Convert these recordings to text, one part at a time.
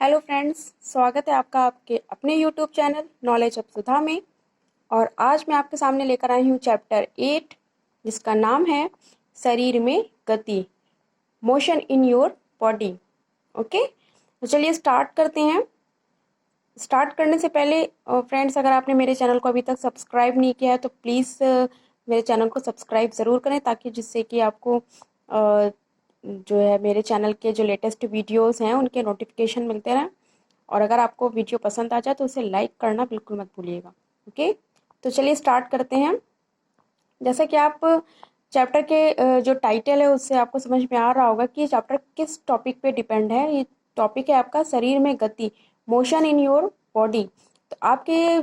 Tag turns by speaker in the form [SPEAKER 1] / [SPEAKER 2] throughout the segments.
[SPEAKER 1] Hello friends, स्वागत है आपका आपके अपने यूट्यूब चैनल नॉलेज ऑफ सुधा में। और आज मैं आपके सामने लेकर आई हूँ चैप्टर 8, जिसका नाम है शरीर में गति, motion in your body. Okay, तो चलिए स्टार्ट करते हैं। स्टार्ट करने से पहले फ्रेंड्स, अगर आपने मेरे चैनल को अभी तक सब्सक्राइब नहीं किया है तो प्लीज़ मेरे चैनल को सब्सक्राइब ज़रूर करें, ताकि जिससे कि आपको जो है मेरे चैनल के जो लेटेस्ट वीडियोस हैं उनके नोटिफिकेशन मिलते रहें। और अगर आपको वीडियो पसंद आ जाए तो उसे लाइक करना बिल्कुल मत भूलिएगा। ओके, तो चलिए स्टार्ट करते हैं। जैसा कि आप चैप्टर के जो टाइटल है उससे आपको समझ में आ रहा होगा कि ये चैप्टर किस टॉपिक पे डिपेंड है। ये टॉपिक है आपका शरीर में गति, मोशन इन योर बॉडी। तो आपके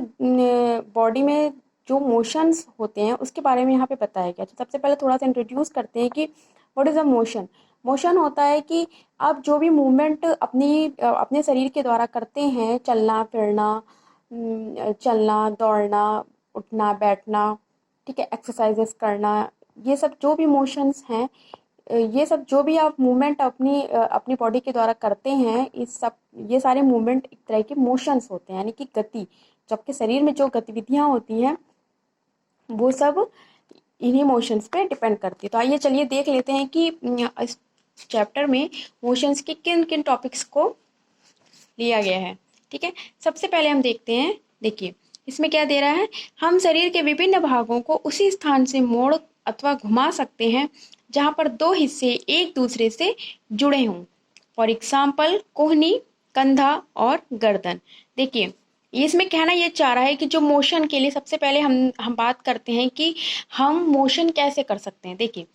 [SPEAKER 1] बॉडी में जो मोशंस होते हैं उसके बारे में यहाँ पे बताया गया। तो सबसे पहले थोड़ा सा इंट्रोड्यूस करते हैं कि what is a motion. Motion होता है कि आप जो भी मूवमेंट अपने शरीर के द्वारा करते हैं, चलना फिरना, चलना दौड़ना, उठना बैठना, ठीक है, एक्सरसाइजेस करना, ये सब जो भी मोशंस हैं, ये सब जो भी आप मूवमेंट अपनी बॉडी के द्वारा करते हैं, ये सारे मूवमेंट एक तरह के मोशंस होते हैं, यानी कि गति। जो आपके शरीर में जो गतिविधियाँ होती हैं वो सब इन्हीं मोशंस पे डिपेंड करती है। तो आइए चलिए देख लेते हैं कि इस चैप्टर में मोशंस के किन किन टॉपिक्स को लिया गया है। ठीक है, सबसे पहले हम देखते हैं। देखिए इसमें क्या दे रहा है, हम शरीर के विभिन्न भागों को उसी स्थान से मोड़ अथवा घुमा सकते हैं जहां पर दो हिस्से एक दूसरे से जुड़े हों। फॉर एग्जाम्पल कोहनी, कंधा और गर्दन। देखिए इसमें कहना ये चाह रहा है कि जो मोशन के लिए सबसे पहले हम बात करते हैं कि हम मोशन कैसे कर सकते हैं। देखिए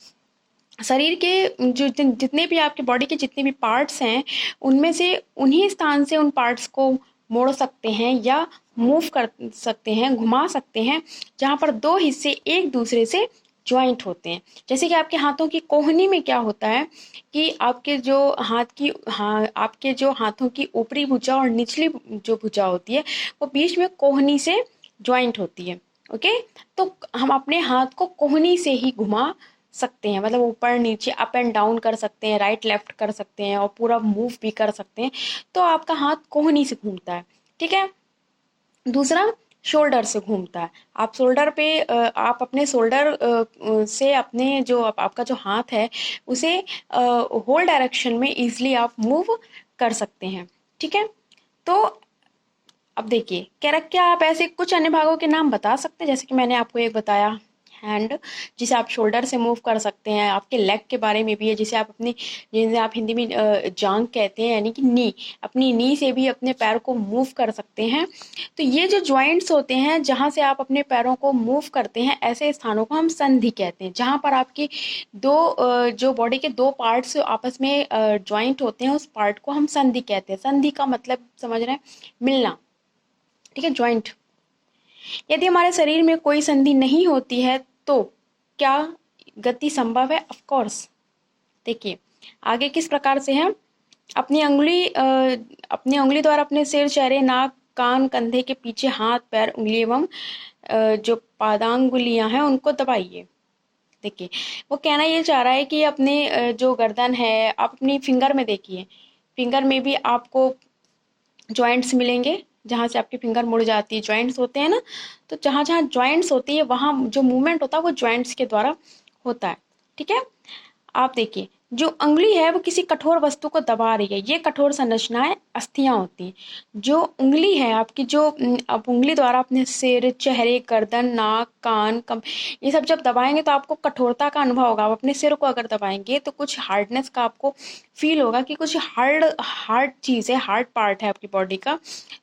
[SPEAKER 1] शरीर के जितने भी आपके बॉडी के जितने भी पार्ट्स हैं, उनमें से उन्हीं स्थान से उन पार्ट्स को मोड़ सकते हैं या मूव कर सकते हैं, घुमा सकते हैं, जहाँ पर दो हिस्से एक दूसरे से ज्वाइंट होते हैं। जैसे कि आपके हाथों की कोहनी में क्या होता है कि आपके जो आपके जो हाथों की ऊपरी भुजा और निचली जो भुजा होती है वो बीच में कोहनी से ज्वाइंट होती है। ओके, तो हम अपने हाथ को कोहनी से ही घुमा सकते हैं, मतलब ऊपर नीचे अप एंड डाउन कर सकते हैं, राइट लेफ्ट कर सकते हैं और पूरा मूव भी कर सकते हैं। तो आपका हाथ कोहनी से घूमता है। ठीक है, दूसरा शोल्डर से घूमता है। आप शोल्डर पे आप अपने शोल्डर से अपने जो आपका जो हाथ है उसे होल डायरेक्शन में इजीली आप मूव कर सकते हैं। ठीक है, तो अब देखिए क्या आप ऐसे कुछ अन्य भागों के नाम बता सकते हैं, जैसे कि मैंने आपको एक बताया हैंड, जिसे आप शोल्डर से मूव कर सकते हैं। आपके लेग के बारे में भी है, जिसे आप हिंदी में जांग कहते हैं, यानी कि नी, अपनी नी से भी अपने पैर को मूव कर सकते हैं। तो ये जो जॉइंट्स होते हैं जहाँ से आप अपने पैरों को मूव करते हैं, ऐसे स्थानों को हम संधि कहते हैं। जहाँ पर आपकी जो बॉडी के दो पार्ट्स आपस में ज्वाइंट होते हैं, उस पार्ट को हम संधि कहते हैं। संधि का मतलब समझ रहे हैं, मिलना। ठीक है, ज्वाइंट। यदि हमारे शरीर में कोई संधि नहीं होती है तो क्या गति संभव है? Of course. देखिए आगे किस प्रकार से है, अपनी उंगली द्वारा अपने सिर, चेहरे, नाक, कान, कंधे के पीछे हाथ, पैर, उंगली एवं जो पादांगुलियां हैं उनको दबाइए। देखिए वो कहना ये चाह रहा है कि अपने जो गर्दन है, आप अपनी फिंगर में देखिए, फिंगर में भी आपको जॉइंट्स मिलेंगे। जहाँ से आपकी फिंगर मुड़ जाती है, जॉइंट्स होते हैं ना, तो जहाँ जहाँ जॉइंट्स होती है वहाँ जो मूवमेंट होता है वो जॉइंट्स के द्वारा होता है। ठीक है, आप देखिए जो उंगली है वो किसी कठोर वस्तु को दबा रही है, ये कठोर संरचनाएं अस्थियां होती हैं। जो उंगली है आपकी, जो आप उंगली द्वारा अपने सिर, चेहरे, गर्दन, नाक, कान, कम, ये सब जब दबाएंगे तो आपको कठोरता का अनुभव होगा। आप अपने सिर को अगर दबाएंगे तो कुछ हार्डनेस का आपको फील होगा कि कुछ हार्ड हार्ड चीज़ है, हार्ड पार्ट है आपकी बॉडी का।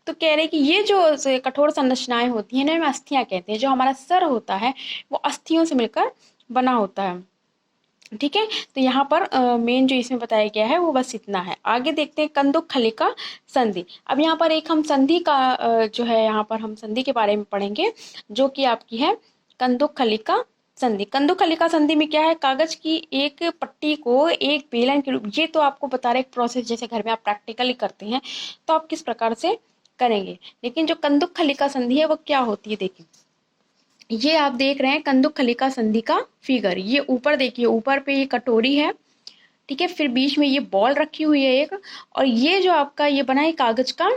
[SPEAKER 1] तो कह रहे कि ये जो कठोर संरचनाएं होती हैं ना, इन्हें अस्थियां कहते हैं। जो हमारा सर होता है वो अस्थियों से मिलकर बना होता है। ठीक है, तो यहाँ पर मेन जो इसमें बताया गया है वो बस इतना है। आगे देखते हैं कंदुक खलिका संधि। अब यहाँ पर एक हम संधि का जो है, यहाँ पर हम संधि के बारे में पढ़ेंगे, जो कि आपकी है कंदुक खलिका संधि। कंदुक खलिका संधि में क्या है, कागज की एक पट्टी को एक बेलन के रूप, ये तो आपको बता रहे एक प्रोसेस, जैसे घर में आप प्रैक्टिकली करते हैं तो आप किस प्रकार से करेंगे। लेकिन जो कंदुक खलिका संधि है वो क्या होती है, देखिए ये आप देख रहे हैं कंदुक खलिका संधि का फिगर। ये ऊपर देखिए, ऊपर पे ये कटोरी है, ठीक है। फिर बीच में ये बॉल रखी हुई है एक, और ये जो आपका ये बना है कागज का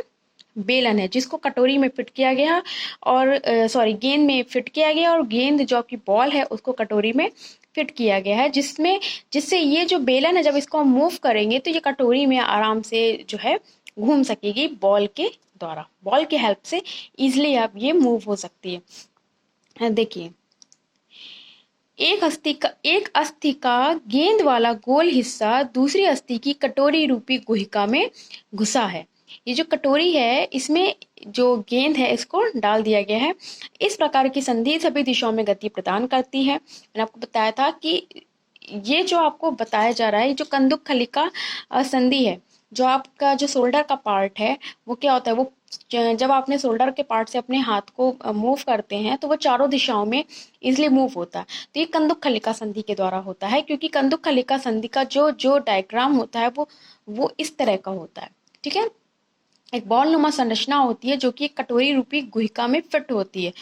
[SPEAKER 1] बेलन है जिसको कटोरी में फिट किया गया, और सॉरी गेंद में फिट किया गया, और गेंद जो आपकी बॉल है उसको कटोरी में फिट किया गया है, जिससे ये जो बेलन है जब इसको हम मूव करेंगे तो ये कटोरी में आराम से जो है घूम सकेगी बॉल के द्वारा, बॉल के हेल्प से इजिली आप ये मूव हो सकती है। देखिए, एक अस्थि का गेंद वाला गोल हिस्सा दूसरी अस्थि की कटोरी रूपी गुहिका में घुसा है। ये जो कटोरी है इसमें जो गेंद है इसको डाल दिया गया है। इस प्रकार की संधि सभी दिशाओं में गति प्रदान करती है। मैंने आपको बताया था कि ये जो आपको बताया जा रहा है, जो कंदुक खलिका संधि है, जो आपका जो शोल्डर का पार्ट है वो क्या होता है, वो जब आपने शोल्डर के पार्ट से अपने हाथ को मूव करते हैं तो वो चारों दिशाओं में इजिली मूव होता है। तो ये कंदुक खलिका संधि के द्वारा होता है, क्योंकि कंदुक खलिका संधि का जो जो डायग्राम होता है वो इस तरह का होता है। ठीक है, एक बॉल नुमा संरचना होती है जो कि एक कटोरी रूपी गुहिका में फिट होती है,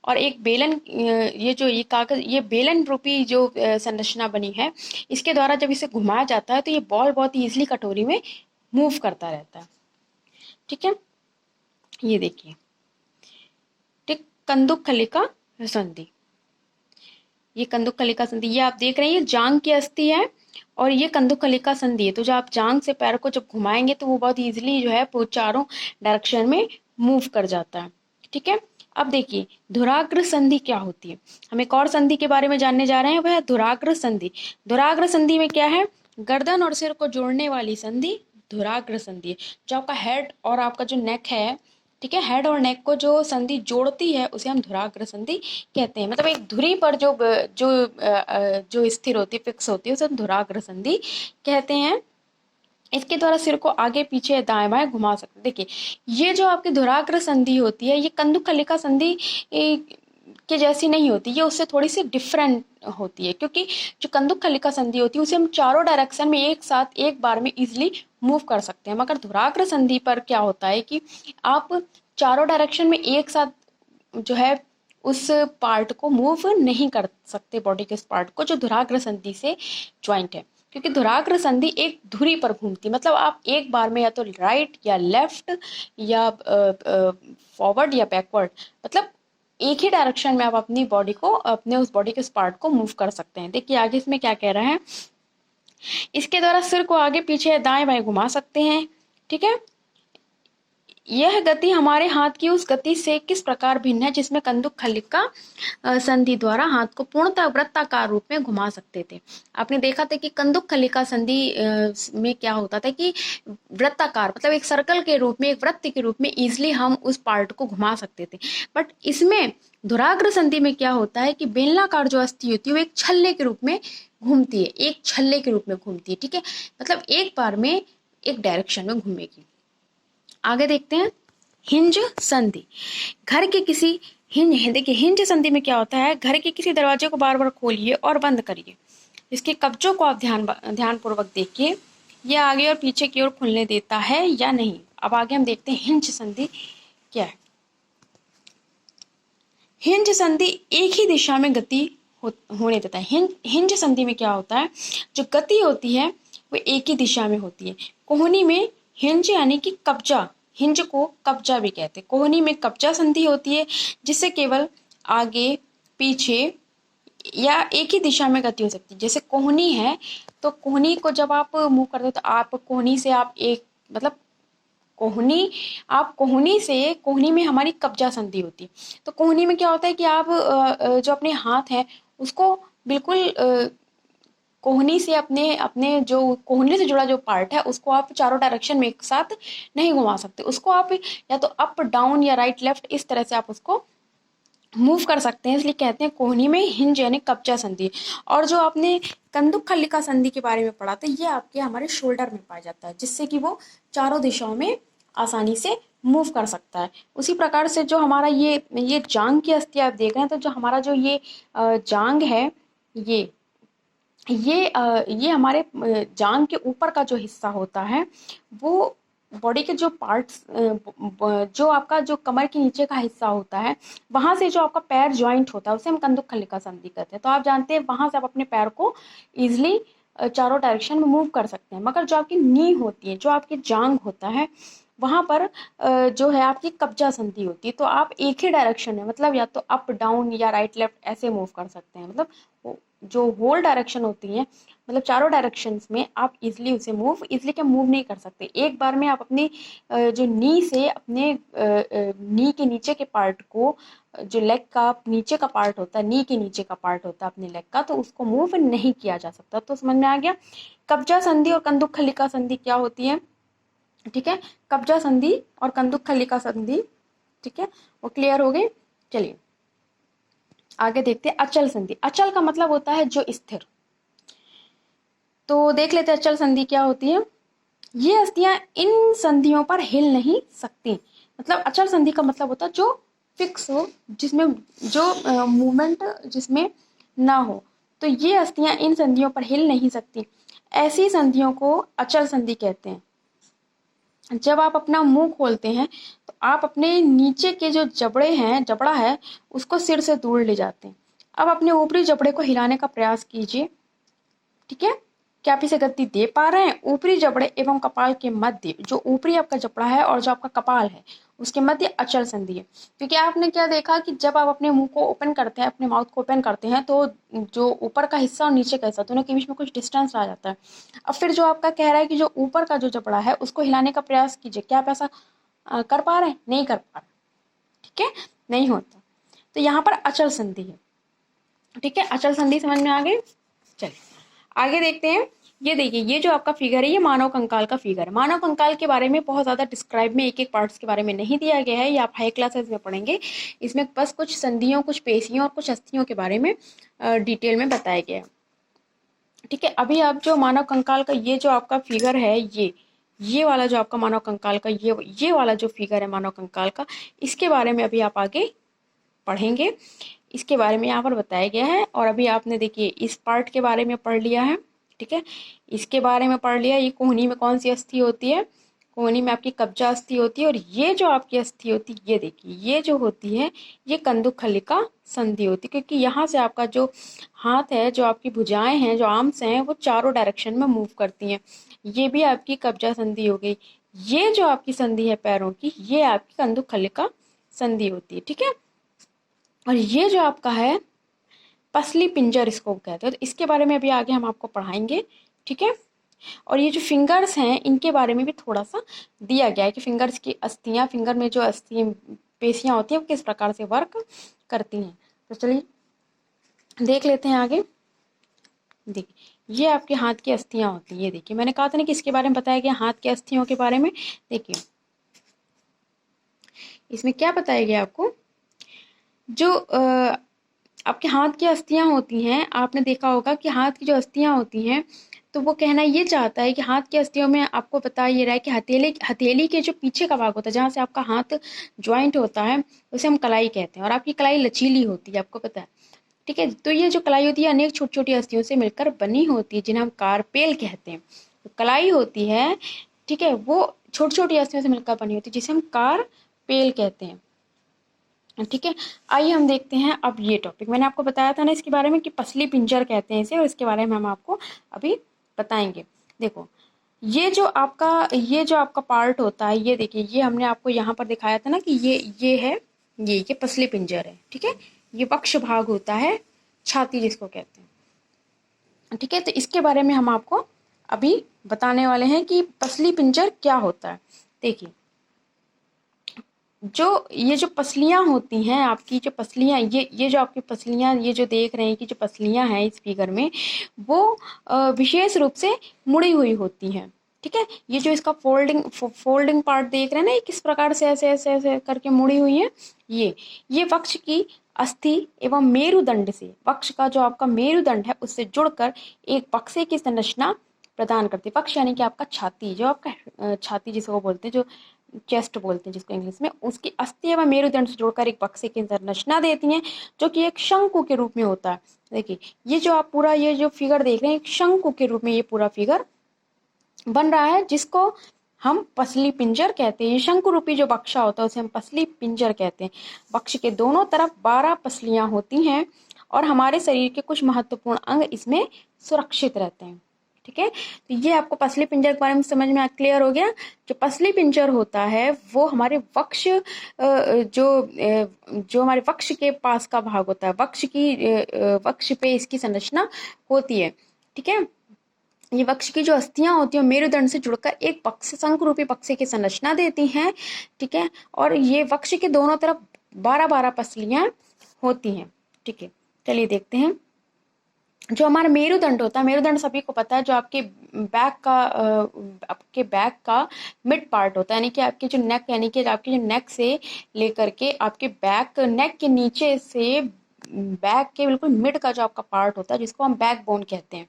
[SPEAKER 1] और एक बेलन, ये जो ये कागज, ये बेलन रूपी जो संरचना बनी है, इसके द्वारा जब इसे घुमाया जाता है तो ये बॉल बहुत ही ईजिली कटोरी में मूव करता रहता है। ठीक है, ये देखिए, ठीक, कंदुक खलिका संधि, ये कंदुक खलिका संधि, ये आप देख रहे हैं ये जांग की अस्थि है और ये कंदुक खलिका संधि है। तो जब आप जांग से पैर को जब घुमाएंगे तो वो बहुत इजीली जो है वो चारों डायरेक्शन में मूव कर जाता है। ठीक है, अब देखिए धुराग्र संधि क्या होती है। हम एक और संधि के बारे में जानने जा रहे हैं, वह है धुराग्र संधि। धुराग्र संधि में क्या है, गर्दन और सिर को जोड़ने वाली संधि धुराग्र संधि है। जो आपका हेड और आपका जो नेक है, ठीक है, हेड और नेक को जो संधि जोड़ती है उसे हम धुराग्र संधि कहते हैं। मतलब एक धुरी पर जो जो जो स्थिर होती है, फिक्स होती है, उसे हम धुराग्र संधि कहते हैं। इसके द्वारा सिर को आगे पीछे दाएं बाएं घुमा सकते हैं। देखिए, ये जो आपकी धुराग्र संधि होती है ये कंदुक खलिका संधि के जैसी नहीं होती, ये उससे थोड़ी सी डिफरेंट होती है, क्योंकि जो कंदुक खलिका संधि होती है उसे हम चारों डायरेक्शन में एक साथ एक बार में इजिली मूव कर सकते हैं। मगर धुराग्र संधि पर क्या होता है कि आप चारों डायरेक्शन में एक साथ जो है उस पार्ट को मूव नहीं कर सकते, बॉडी के उस पार्ट को जो धुराग्र संधि से ज्वाइंट है, क्योंकि धुराग्र संधि एक धुरी पर घूमती है। मतलब आप एक बार में या तो राइट या लेफ्ट या फॉरवर्ड या बैकवर्ड, मतलब एक ही डायरेक्शन में आप अपनी बॉडी को, अपने उस बॉडी के उस पार्ट को मूव कर सकते हैं। देखिए आगे इसमें क्या कह रहे हैं, इसके द्वारा सिर को आगे पीछे दाएं बाएं घुमा सकते हैं। ठीक है, यह गति हमारे हाथ की उस गति से किस प्रकार भिन्न है जिसमें कंदुक खलिका संधि द्वारा हाथ को पूर्णतः वृत्ताकार रूप में घुमा सकते थे। आपने देखा था कि कंदुक खलिका संधि में क्या होता था कि वृत्ताकार, मतलब एक सर्कल के रूप में, एक वृत्त के रूप में इजिली हम उस पार्ट को घुमा सकते थे। बट इसमें धुराग्र संधि में क्या होता है कि बेलनाकार जो अस्थि होती है वो एक छल्ले के रूप में घूमती है, एक छल्ले के रूप में घूमती है। ठीक है, मतलब एक बार में एक डायरेक्शन में घूमेगी। आगे देखते हैं हिंज संधि। घर के किसी हिंज, देखिए हिंज संधि में क्या होता है, घर के किसी दरवाजे को बार बार खोलिए और बंद करिए, इसके कब्जों को आप ध्यानपूर्वक देखिए, यह आगे और पीछे की ओर खुलने देता है या नहीं। अब आगे हम देखते हैं हिंज संधि क्या है। हिंज संधि एक ही दिशा में गति होने देता है। हिंज संधि में क्या होता है, जो गति होती है वो एक ही दिशा में होती है। कोहनी में हिंज यानी कि कब्जा, हिंज को कब्जा भी कहते हैं। कोहनी में कब्जा संधि होती है जिससे केवल आगे पीछे या एक ही दिशा में गति हो सकती है। जैसे कोहनी है तो कोहनी को जब आप मूव करते हो तो आप कोहनी से आप एक, मतलब कोहनी, आप कोहनी से, कोहनी में हमारी कब्जा संधि होती है। तो कोहनी में क्या होता है कि आप जो अपने हाथ हैं उसको बिल्कुल कोहनी से अपने अपने जो कोहनी से जुड़ा जो पार्ट है उसको आप चारों डायरेक्शन में एक साथ नहीं घुमा सकते। उसको आप या तो अप डाउन या राइट लेफ्ट इस तरह से आप उसको मूव कर सकते हैं, इसलिए कहते हैं कोहनी में हिंज यानी कब्जा संधि। और जो आपने कंदुक खलिका संधि के बारे में पढ़ा था, ये आपके हमारे शोल्डर में पाया जाता है, जिससे कि वो चारों दिशाओं में आसानी से मूव कर सकता है। उसी प्रकार से जो हमारा ये जांग की अस्थि आप देख रहे हैं, तो जो हमारा जो ये जांग है, ये हमारे जांग के ऊपर का जो हिस्सा होता है वो बॉडी के जो पार्ट्स, जो आपका जो कमर के नीचे का हिस्सा होता है, वहां से जो आपका पैर ज्वाइंट होता है उसे हम कंदुक खलिका संधि कहते हैं। तो आप जानते हैं वहां से आप अपने पैर को इजिली चारों डायरेक्शन में मूव कर सकते हैं, मगर जो आपकी नी होती है, जो आपकी जांग होता है, वहाँ पर जो है आपकी कब्जा संधि होती है। तो आप एक ही डायरेक्शन में, मतलब या तो अप डाउन या राइट लेफ्ट ऐसे मूव कर सकते हैं। मतलब जो होल डायरेक्शन होती है, मतलब चारों डायरेक्शंस में आप इजीली उसे इजीली क्या मूव नहीं कर सकते। एक बार में आप अपनी जो नी से अपने नी के नीचे के पार्ट को, जो लेग का नीचे का पार्ट होता है, नी के नीचे का पार्ट होता है अपने लेग का, तो उसको मूव नहीं किया जा सकता। तो समझ में आ गया कब्जा संधि और कंदुक खलिका संधि क्या होती है। ठीक है, कब्जा संधि और कंदुक खलिका संधि, ठीक है, वो क्लियर हो गई। चलिए आगे देखते हैं अचल संधि। अचल का मतलब होता है जो स्थिर। तो देख लेते हैं अचल संधि क्या होती है। ये अस्थियां इन संधियों पर हिल नहीं सकती। मतलब अचल संधि का मतलब होता है जो फिक्स हो, जिसमें जो मूवमेंट जिसमें ना हो। तो ये अस्थियां इन संधियों पर हिल नहीं सकती। ऐसी संधियों को अचल संधि कहते हैं। जब आप अपना मुंह खोलते हैं तो आप अपने नीचे के जो जबड़ा है, उसको सिर से दूर ले जाते हैं। अब अपने ऊपरी जबड़े को हिलाने का प्रयास कीजिए। ठीक है, क्या आप इसे गति दे पा रहे हैं। ऊपरी जबड़े एवं कपाल के मध्य, जो ऊपरी आपका जबड़ा है और जो आपका कपाल है, उसके मध्य अचल संधि है। क्योंकि आपने क्या देखा कि जब आप अपने मुंह को ओपन करते हैं, अपने माउथ को ओपन करते हैं, तो जो ऊपर का हिस्सा और नीचे का हिस्सा दोनों के बीच में कुछ डिस्टेंस आ जाता है। अब फिर जो आपका कह रहा है कि जो ऊपर का जो जबड़ा है उसको हिलाने का प्रयास कीजिए। क्या आप ऐसा कर पा रहे हैं। नहीं कर पा रहे। ठीक है, नहीं होता। तो यहाँ पर अचल संधि है। ठीक है, अचल संधि समझ में आ गई। चलिए आगे देखते हैं। ये देखिए, ये जो आपका फिगर है, ये मानव कंकाल का फिगर है। मानव कंकाल के बारे में बहुत ज्यादा डिस्क्राइब में एक एक पार्ट्स के बारे में नहीं दिया गया है, ये आप हाई क्लासेस में पढ़ेंगे। इसमें बस कुछ संधियों, कुछ पेशियों और कुछ अस्थियों के बारे में डिटेल में बताया गया है। ठीक है, अभी आप जो मानव कंकाल का ये जो आपका फिगर है, ये वाला जो आपका मानव कंकाल का ये वाला जो फिगर है मानव कंकाल का, इसके बारे में अभी आप आगे पढ़ेंगे। इसके बारे में यहाँ पर बताया गया है। और अभी आपने देखिए इस पार्ट के बारे में पढ़ लिया है। ठीक है, इसके बारे में पढ़ लिया। ये कोहनी में कौन सी अस्थि होती है। कोहनी में आपकी कब्जा अस्थि होती है। और ये जो आपकी अस्थि होती है, ये देखिए, ये जो होती है, ये कंदुक खलिका संधि होती है। क्योंकि यहाँ से आपका जो हाथ है, जो आपकी भुजाएं हैं, जो आर्म्स हैं, वो चारों डायरेक्शन में मूव करती हैं। ये भी आपकी कब्जा संधि हो गई। ये जो आपकी संधि है पैरों की, ये आपकी कंदुक खलिका संधि होती है। ठीक है, और ये जो आपका है पसली पिंजर इसको कहते हैं। तो इसके बारे में अभी आगे हम आपको पढ़ाएंगे। ठीक है, और ये जो फिंगर्स हैं, इनके बारे में भी थोड़ा सा दिया गया है कि फिंगर्स की अस्थियां, फिंगर में जो अस्थि पेशियां होती हैं, वो किस प्रकार से वर्क करती हैं। तो चलिए देख लेते हैं आगे। देखिए, ये आपके हाथ की अस्थियां होती है। ये देखिए, मैंने कहा था ना कि इसके बारे में बताया गया, हाथ की अस्थियों के बारे में। देखिए इसमें क्या बताया गया आपको। जो आपके हाथ की अस्थियां होती हैं, आपने देखा होगा कि हाथ की जो अस्थियां होती हैं, तो वो कहना ये चाहता है कि हाथ की अस्थियों में आपको बता ये रहा है कि हथेली के जो पीछे का भाग होता है, जहाँ से आपका हाथ ज्वाइंट होता है, उसे हम कलाई कहते हैं। और आपकी कलाई लचीली होती है, आपको पता है। ठीक है, तो ये जो कलाई होती है अनेक छोटी छोटी अस्थियों से मिलकर बनी होती है, जिन्हें हम कार्पेल कहते हैं। तो कलाई होती है, ठीक है, वो छोटी छोटी अस्थियों से मिलकर बनी होती है, जिसे हम कार्पेल कहते हैं। ठीक है, आइए हम देखते हैं अब ये टॉपिक। मैंने आपको बताया था ना इसके बारे में कि पसली पिंजर कहते हैं इसे, और इसके बारे में हम आपको अभी बताएंगे। देखो, ये जो आपका पार्ट होता है, ये देखिए, ये हमने आपको यहाँ पर दिखाया था ना कि ये है, ये पसली पिंजर है। ठीक है, ये वक्ष भाग होता है, छाती जिसको कहते हैं। ठीक है, तो इसके बारे में हम आपको अभी बताने वाले हैं कि पसली पिंजर क्या होता है। देखिए, ये जो पसलियां होती हैं आपकी, जो पसलियां, ये जो आपकी पसलियां, ये जो देख रहे हैं कि जो पसलियां हैं इस फिगर में, वो विशेष रूप से मुड़ी हुई होती हैं। ठीक है, ये जो इसका फोल्डिंग पार्ट देख रहे हैं ना, ये किस प्रकार से ऐसे ऐसे ऐसे करके मुड़ी हुई है। ये वक्ष की अस्थि एवं मेरुदंड से, वक्ष का जो आपका मेरुदंड है, उससे जुड़कर एक बक्से की संरचना प्रदान करती है। वक्ष यानी कि आपका छाती, जो आपका छाती जिसको बोलते हैं, जो चेस्ट बोलते हैं जिसको इंग्लिश में, उसकी अस्थि एवं मेरुदंड से जोड़कर एक बक्से की संरचना देती हैं, जो कि एक शंकु के रूप में होता है। देखिए, ये जो आप पूरा ये जो फिगर देख रहे हैं, एक शंकु के रूप में ये पूरा फिगर बन रहा है, जिसको हम पसली पिंजर कहते हैं। शंकु रूपी जो बक्सा होता है उसे हम पसली पिंजर कहते हैं। बक्ष के दोनों तरफ 12 पसलियां होती हैं और हमारे शरीर के कुछ महत्वपूर्ण अंग इसमें सुरक्षित रहते हैं। ठीक है, तो ये आपको पसली पिंजर के बारे में समझ में क्लियर हो गया। जो पसली पिंजर होता है वो हमारे वक्ष जो हमारे वक्ष के पास का भाग होता है, वक्ष पे इसकी संरचना होती है। ठीक है, ये वक्ष की जो अस्थियां होती हैं मेरुदंड से जुड़कर एक पक्ष शंख रूपी पक्ष की संरचना देती हैं। ठीक है, और ये वक्ष के दोनों तरफ 12-12 पसलियां होती हैं। ठीक है, चलिए देखते हैं। जो हमारा मेरुदंड होता है, मेरुदंड सभी को पता है, जो आपके बैक का मिड पार्ट होता है, यानी कि आपके जो नेक, यानी कि आपके जो नेक से लेकर के आपके बैक नेक के नीचे से बैक के बिल्कुल मिड का जो आपका पार्ट होता है, जिसको हम बैक बोन कहते हैं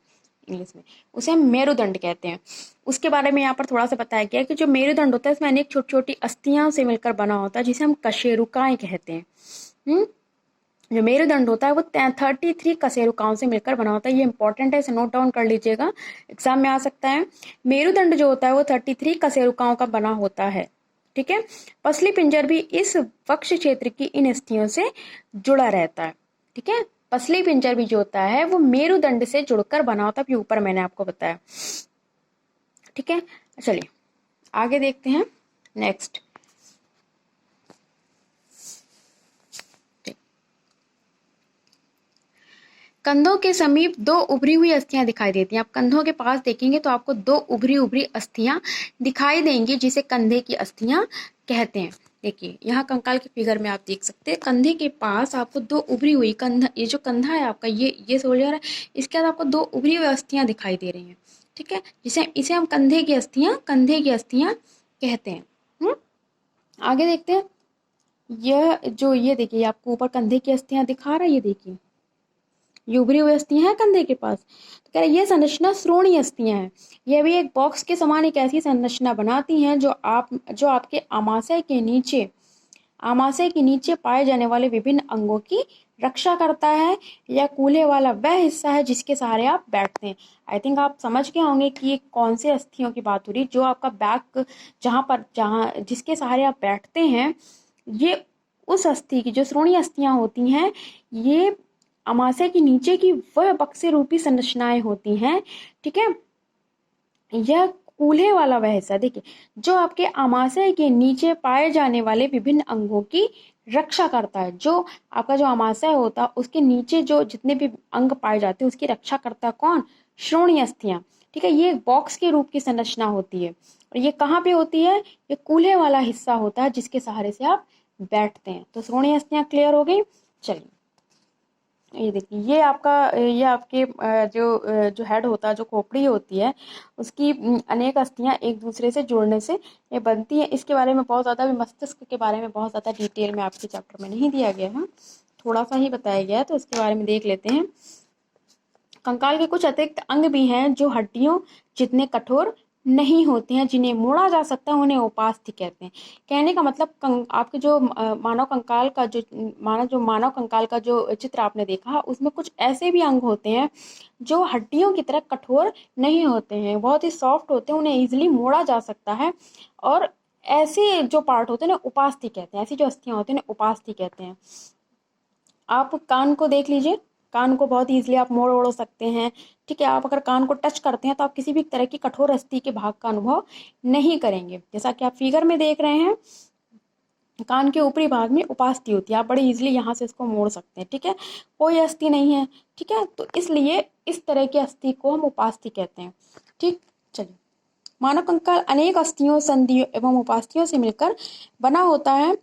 [SPEAKER 1] इंग्लिश में, उसे हम मेरुदंड कहते हैं। उसके बारे में यहाँ पर थोड़ा सा बताया गया कि जो मेरुदंड होता है इसमें अनेक छोटी छोटी अस्थियां से मिलकर बना होता है, जिसे हम कशेरुकाएं कहते हैं। जो मेरुदंड होता है वो 33 कशेरुकाओं से मिलकर बना होता है। ये इंपॉर्टेंट है, इसे नोट डाउन कर लीजिएगा, एग्जाम में आ सकता है। मेरुदंड जो होता है वो 33 कशेरुकाओं का बना होता है। ठीक है, पसली पिंजर भी इस वक्ष क्षेत्र की इन अस्थियों से जुड़ा रहता है। ठीक है, पसली पिंजर भी जो होता है वो मेरुदंड से जुड़कर बना होता है, ये ऊपर मैंने आपको बताया। ठीक है, चलिए आगे देखते हैं। नेक्स्ट, कंधों के समीप दो उभरी हुई अस्थियां दिखाई देती हैं। आप कंधों के पास देखेंगे तो आपको दो उभरी उभरी अस्थियां दिखाई देंगी, जिसे कंधे की अस्थियां कहते हैं। देखिए यहाँ कंकाल के फिगर में आप देख सकते हैं, कंधे के पास आपको दो उभरी हुई कंधा, ये जो कंधा है आपका, ये शोल्डर है, इसके बाद आपको दो उभरी हुई अस्थियां दिखाई दे रही हैं। ठीक है, इसे हम कंधे की अस्थियां कहते हैं। आगे देखते हैं। ये देखिए आपको ऊपर कंधे की अस्थियां दिखा रहा है, ये देखिए ये उभरी हुई अस्थियां हैं कंधे के पास। तो कह रहे ये संरचना श्रोणीय अस्थियां हैं। यह भी एक बॉक्स के समान एक ऐसी संरचना बनाती हैं जो आपके आमाशय के नीचे पाए जाने वाले विभिन्न अंगों की रक्षा करता है। यह कूल्हे वाला वह हिस्सा है जिसके सहारे आप बैठते हैं। आई थिंक आप समझ गए होंगे कि ये कौन से अस्थियों की बात हो रही है। जो आपका बैक जिसके सहारे आप बैठते हैं, ये उस अस्थि की, जो श्रोणीय अस्थियां होती हैं, ये आमाशय के नीचे की वह बक्से रूपी संरचनाएं होती हैं। ठीक है, यह कूल्हे वाला वह हिस्सा, देखिए जो आपके आमाशय के नीचे पाए जाने वाले विभिन्न अंगों की रक्षा करता है। जो आपका जो आमाशय होता है उसके नीचे जो जितने भी अंग पाए जाते हैं उसकी रक्षा करता है कौन? श्रोणीय अस्थियां। ठीक है, ये एक बॉक्स के रूप की संरचना होती है। और ये कहाँ पे होती है? ये कूल्हे वाला हिस्सा होता है जिसके सहारे से आप बैठते हैं। तो श्रोणीय अस्थियां क्लियर हो गई। चलिए ये देखिए, ये आपके जो हेड होता है, जो खोपड़ी होती है, उसकी अनेक अस्थियां एक दूसरे से जुड़ने से ये बनती है। इसके बारे में बहुत ज़्यादा भी, मस्तिष्क के बारे में बहुत ज़्यादा डिटेल में आपके चैप्टर में नहीं दिया गया है, थोड़ा सा ही बताया गया है, तो इसके बारे में देख लेते हैं। कंकाल के कुछ अतिरिक्त अंग भी हैं जो हड्डियों जितने कठोर नहीं होते हैं, जिन्हें मोड़ा जा सकता है, उन्हें उपास्थि कहते हैं। कहने का मतलब आपके जो मानव कंकाल का जो चित्र आपने देखा, उसमें कुछ ऐसे भी अंग होते हैं जो हड्डियों की तरह कठोर नहीं होते हैं, बहुत ही सॉफ्ट होते हैं, उन्हें इजिली मोड़ा जा सकता है। और ऐसे जो पार्ट होते हैं ना उपास्थि कहते हैं, ऐसी जो अस्थियां होती हैं ना उपास्थि कहते हैं। आप कान को देख लीजिए, कान को बहुत ईजिली आप मोड़ ओड़ सकते हैं। ठीक है, आप अगर कान को टच करते हैं तो आप किसी भी तरह की कठोर अस्थि के भाग का अनुभव नहीं करेंगे। जैसा कि आप फिगर में देख रहे हैं, कान के ऊपरी भाग में उपास्थि होती है, आप बड़ी इजीली यहाँ से इसको मोड़ सकते हैं। ठीक है, कोई अस्थि नहीं है। ठीक है, तो इसलिए इस तरह की अस्थि को हम उपास्थि कहते हैं। ठीक, चलिए, मानव कंकाल अनेक अस्थियों, संधियों एवं उपास्थियों से मिलकर बना होता है।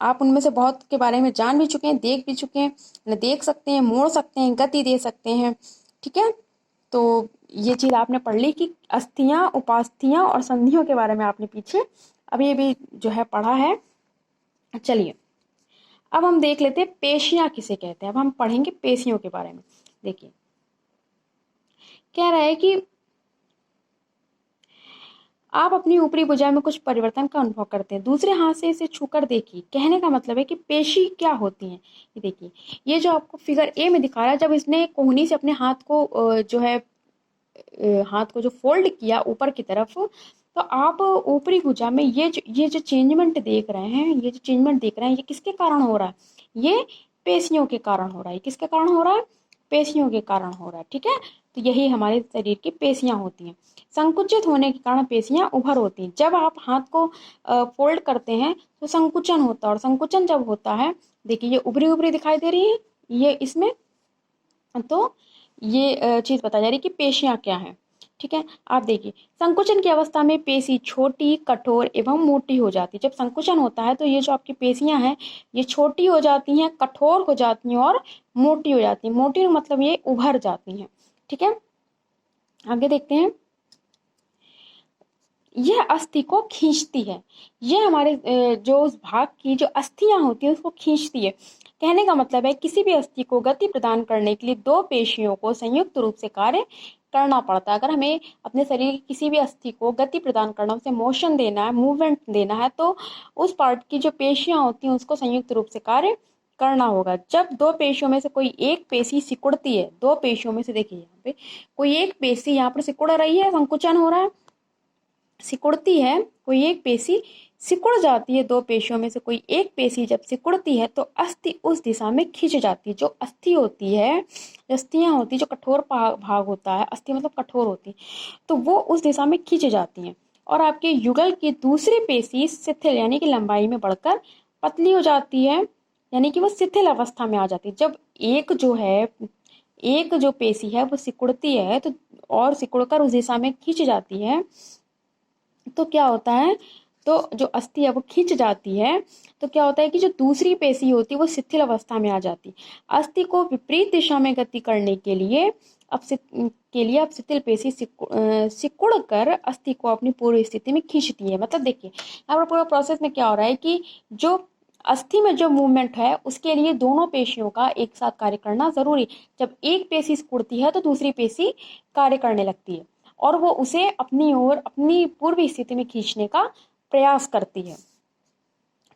[SPEAKER 1] आप उनमें से बहुत के बारे में जान भी चुके हैं, देख भी चुके हैं, देख सकते हैं, मोड़ सकते हैं, गति दे सकते हैं। ठीक है, तो ये चीज़ आपने पढ़ ली कि अस्थियां, उपास्थियां और संधियों के बारे में आपने पीछे अभी भी जो है पढ़ा है। चलिए अब हम देख लेते हैं पेशियां किसे कहते हैं। अब हम पढ़ेंगे पेशियों के बारे में। देखिए कह रहा है कि आप अपनी ऊपरी भुजा में कुछ परिवर्तन का अनुभव करते हैं, दूसरे हाथ से इसे छूकर देखिए। कहने का मतलब है कि पेशी क्या होती हैं। ये देखिए, ये जो आपको फिगर ए में दिखा रहा है, जब इसने कोहनी से अपने हाथ को हाथ को जो फोल्ड किया ऊपर की तरफ, तो आप ऊपरी भुजा में ये जो चेंजमेंट देख रहे हैं, ये किसके कारण हो रहा है? ये पेशियों के कारण हो रहा है। किसके कारण हो रहा है? पेशियों के कारण हो रहा है। ठीक है, तो यही हमारे शरीर की पेशियां होती हैं। संकुचित होने के कारण पेशियां उभर होती हैं। जब आप हाथ को फोल्ड करते हैं तो संकुचन होता है, और संकुचन जब होता है, देखिए ये उभरी उभरी दिखाई दे रही है, ये इसमें, तो ये चीज बताई जा रही है कि पेशियां क्या है। ठीक है, आप देखिए संकुचन की अवस्था में पेशी छोटी, कठोर एवं मोटी हो जाती है। जब संकुचन होता है तो ये जो आपकी पेशियां हैं ये छोटी हो जाती हैं, कठोर हो जाती हैं और मोटी हो जाती हैं। मोटी मतलब ये उभर जाती हैं। ठीक है, आगे देखते हैं। यह अस्थि को खींचती है। यह हमारे जो उस भाग की जो अस्थियां होती हैं उसको खींचती है। कहने का मतलब है किसी भी अस्थि को गति प्रदान करने के लिए दो पेशियों को संयुक्त रूप से कार्य करना पड़ता है। अगर हमें अपने शरीर की किसी भी अस्थि को गति प्रदान करना, उसे मोशन देना है, मूवमेंट देना है, तो उस पार्ट की जो पेशियां होती हैं उसको संयुक्त रूप से कार्य करना होगा। जब दो पेशियों में से कोई एक पेशी सिकुड़ती है, दो पेशियों में से देखिए यहाँ पे कोई एक पेशी यहाँ पर सिकुड़ रही है, संकुचन हो रहा है, सिकुड़ती है, कोई एक पेशी सिकुड़ जाती है, दो पेशियों में से कोई एक पेशी जब सिकुड़ती है तो अस्थि उस दिशा में खिंच जाती है। जो अस्थि होती है, जो अस्थियां होती है, जो कठोर भाग होता है, अस्थि मतलब कठोर होती है, तो वो उस दिशा में खिंच जाती हैं और आपके युगल की दूसरी पेशी शिथिल यानी कि लंबाई में बढ़कर पतली हो जाती है, यानी कि वो शिथिल अवस्था में आ जाती है। जब एक जो है, एक जो पेशी है वो सिकुड़ती है तो, और सिकुड़कर उस दिशा में खिंच जाती है, तो क्या होता है, तो जो अस्थि है वो खिंच जाती है, तो क्या होता है कि जो दूसरी पेशी होती है वो शिथिल अवस्था में आ जाती है। अस्थि को विपरीत दिशा में गति करने के लिए अब शिथिल पेशी सिकुड़ कर अस्थि को अपनी पूर्व स्थिति में खींचती है। मतलब देखिए यहाँ पर पूरा प्रोसेस में क्या हो रहा है कि जो अस्थि में जो मूवमेंट है उसके लिए दोनों पेशियों का एक साथ कार्य करना जरूरी। जब एक पेशी सिकुड़ती है तो दूसरी पेशी कार्य करने लगती है और वो उसे अपनी ओर, अपनी पूर्व स्थिति में खींचने का प्रयास करती है।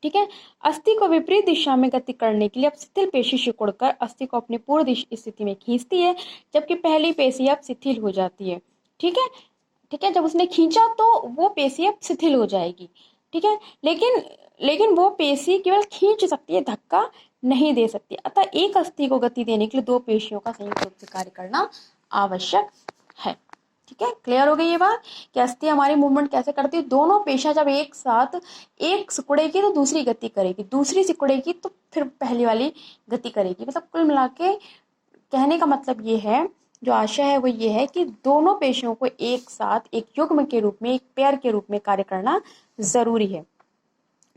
[SPEAKER 1] ठीक है, अस्थि को विपरीत दिशा में गति करने के लिए अब शिथिल पेशी सिकुड़कर अस्थि को अपनी पूर्व स्थिति में खींचती है, जबकि पहली पेशी अब शिथिल हो जाती है। ठीक है, ठीक है, जब उसने खींचा तो वो पेशी अब शिथिल हो जाएगी। ठीक है, लेकिन लेकिन वो पेशी केवल खींच सकती है, धक्का नहीं दे सकती। अतः एक अस्थि को गति देने के लिए दो पेशियों का संयुक्त रूप से कार्य करना आवश्यक है। ठीक है, क्लियर हो गई ये बात कि अस्थि हमारी मूवमेंट कैसे करती है। दोनों पेशियां जब एक साथ, एक सिकुड़ेगी तो दूसरी गति करेगी, दूसरी सिकुड़ेगी तो फिर पहली वाली गति करेगी। मतलब कुल मिला के कहने का मतलब ये है, जो आशय है वो ये है कि दोनों पेशियों को एक साथ एक युग्म के रूप में, एक पेयर के रूप में कार्य करना जरूरी है।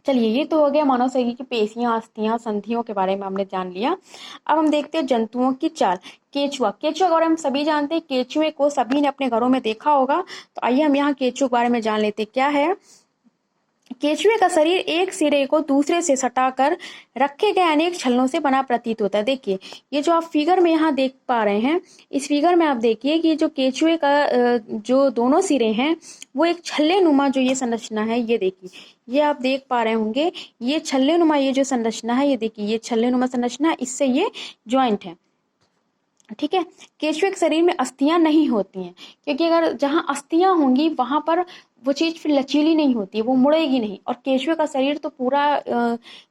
[SPEAKER 1] चलिए ये तो हो गया मानव शरीर की पेशियां, अस्थियां, संधियों के बारे में हमने जान लिया। अब हम देखते हैं जंतुओं की चाल। केचुआ, केचुआ के बारे में सभी जानते हैं, केचुए को सभी ने अपने घरों में देखा होगा। तो आइए हम यहाँ केचुए के बारे में जान लेते क्या है। केचुए का शरीर एक सिरे को दूसरे से सटाकर रखे गए अनेक छल्लों से बना प्रतीत होता है। देखिए ये जो आप फिगर में यहाँ देख पा रहे हैं, इस फिगर में आप देखिए कि जो केचुए का जो दोनों सिरे हैं वो एक छल्ले नुमा जो ये संरचना है, ये देखिए, ये आप देख पा रहे होंगे, ये छल्ले नुमा ये जो संरचना है, ये देखिए ये छल्ले नुमा संरचना, इससे ये ज्वाइंट है। ठीक है, केचुए के शरीर में अस्थियां नहीं होती हैं, क्योंकि अगर जहां अस्थियां होंगी वहां पर वो चीज फिर लचीली नहीं होती है, वो मुड़ेगी नहीं। और केचुए का शरीर तो पूरा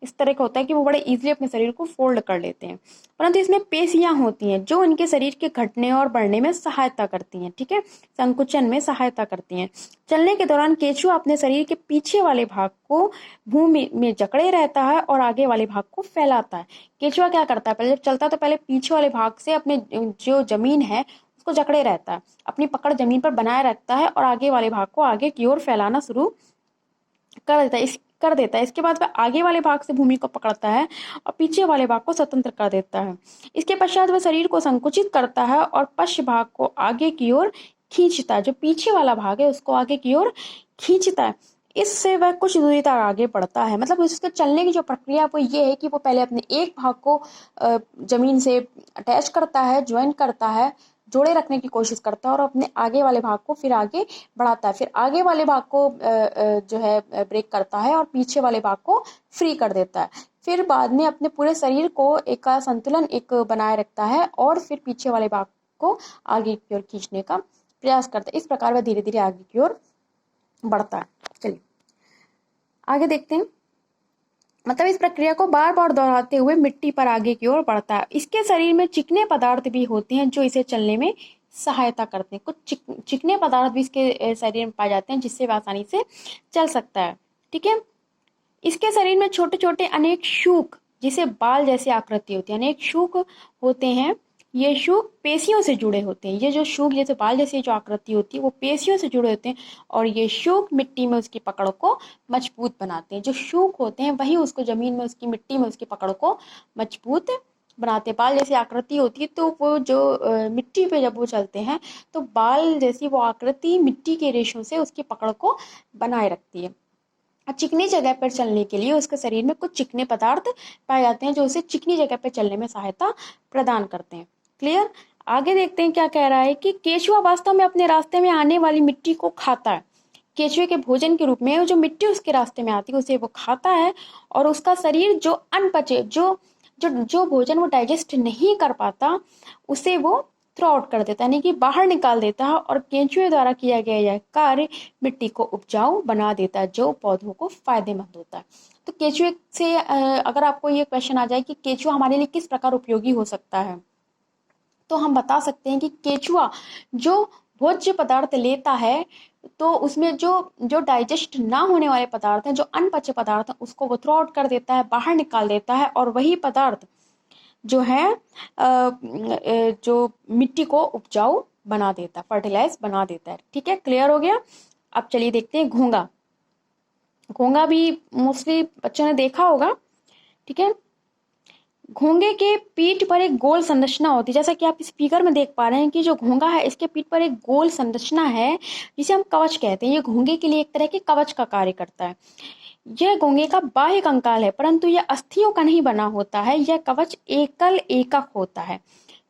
[SPEAKER 1] इस तरह का होता है कि वो बड़े इजीली अपने शरीर को फोल्ड कर लेते हैं, परंतु इसमें पेशियां होती हैं जो इनके शरीर के घटने और बढ़ने में सहायता करती हैं। ठीक है, संकुचन में सहायता करती हैं। चलने के दौरान केचुआ अपने शरीर के पीछे वाले भाग को भूमि में जकड़े रहता है और आगे वाले भाग को फैलाता है। केचुआ क्या करता है, पहले जब चलता है तो पहले पीछे वाले भाग से अपने जो जमीन है उसको जकड़े रहता है, अपनी पकड़ जमीन पर बनाए रखता है और आगे वाले भाग को आगे की ओर फैलाना शुरू कर देता है। इसके बाद वह आगे वाले भाग से भूमि को पकड़ता है और पीछे वाले भाग को स्वतंत्र कर देता है। इसके पश्चात वह शरीर को संकुचित करता है और पश्च भाग को आगे की ओर खींचता है। जो पीछे वाला भाग है उसको आगे की ओर खींचता है, इससे वह कुछ दूरी तक आगे बढ़ता है। मतलब उसके चलने की जो प्रक्रिया वो ये है कि वो पहले अपने एक भाग को जमीन से अटैच करता है, ज्वाइन करता है, जोड़े रखने की कोशिश करता है और अपने आगे वाले भाग को फिर आगे बढ़ाता है, फिर आगे वाले भाग को जो है ब्रेक करता है और पीछे वाले भाग को फ्री कर देता है। फिर बाद में अपने पूरे शरीर को एक संतुलन एक बनाए रखता है और फिर पीछे वाले भाग को आगे की ओर खींचने का प्रयास करता है। इस प्रकार वह धीरे धीरे आगे की ओर बढ़ता है। चलिए आगे देखते हैं। मतलब इस प्रक्रिया को बार बार दोहराते हुए मिट्टी पर आगे की ओर बढ़ता है। इसके शरीर में चिकने पदार्थ भी होते हैं जो इसे चलने में सहायता करते हैं। कुछ चिकने पदार्थ भी इसके शरीर में पाए जाते हैं जिससे वह आसानी से चल सकता है। ठीक है, इसके शरीर में छोटे छोटे अनेक शूक, जिसे बाल जैसी आकृति होती है, अनेक शूक होते हैं। ये शूक पेशियों से जुड़े होते हैं। ये जो शूक जैसे बाल जैसी जो आकृति होती है वो पेशियों से जुड़े होते हैं, और ये शूक मिट्टी में उसकी पकड़ को मजबूत बनाते हैं। जो शूक होते हैं वही उसको जमीन में, उसकी मिट्टी में उसकी पकड़ को मजबूत बनाते हैं। बाल जैसी आकृति होती है तो वो जो मिट्टी पे जब वो चलते हैं तो बाल जैसी वो आकृति मिट्टी के रेशों से उसकी पकड़ को बनाए रखती है। चिकनी जगह पर चलने के लिए उसके शरीर में कुछ चिकने पदार्थ पाए जाते हैं जो उसे चिकनी जगह पर चलने में सहायता प्रदान करते हैं। क्लियर? आगे देखते हैं क्या कह रहा है कि केचुआ वास्तव में अपने रास्ते में आने वाली मिट्टी को खाता है। केचुए के भोजन के रूप में जो मिट्टी उसके रास्ते में आती है उसे वो खाता है, और उसका शरीर जो अनपचे, जो जो जो भोजन वो डाइजेस्ट नहीं कर पाता उसे वो थ्रो आउट कर देता है, यानी कि बाहर निकाल देता है, और केंचुए द्वारा किया गया यह कार्य मिट्टी को उपजाऊ बना देता है, जो पौधों को फायदेमंद होता है। तो केंचुए से अगर आपको ये क्वेश्चन आ जाए कि केंचुआ हमारे लिए किस प्रकार उपयोगी हो सकता है, तो हम बता सकते हैं कि केंचुआ जो भोज्य पदार्थ लेता है तो उसमें जो जो डाइजेस्ट ना होने वाले पदार्थ हैं, जो अनपचे पदार्थ हैं, उसको वो थ्रो आउट कर देता है, बाहर निकाल देता है, और वही पदार्थ जो है जो मिट्टी को उपजाऊ बना देता है, फर्टिलाइज बना देता है। ठीक है, क्लियर हो गया? अब चलिए देखते हैं घोंगा। घोंगा भी मोस्टली बच्चों ने देखा होगा। ठीक है, घोंगे के पीठ पर एक गोल संरचना होती है, जैसा कि आप इस फिगर में देख पा रहे हैं कि जो घोंगा है इसके पीठ पर एक गोल संरचना है जिसे हम कवच कहते हैं। ये घोंगे के लिए एक तरह के कवच का कार्य करता है। यह घोंगे का बाह्य कंकाल है, परंतु यह अस्थियों का नहीं बना होता है। यह कवच एकल एकक होता है,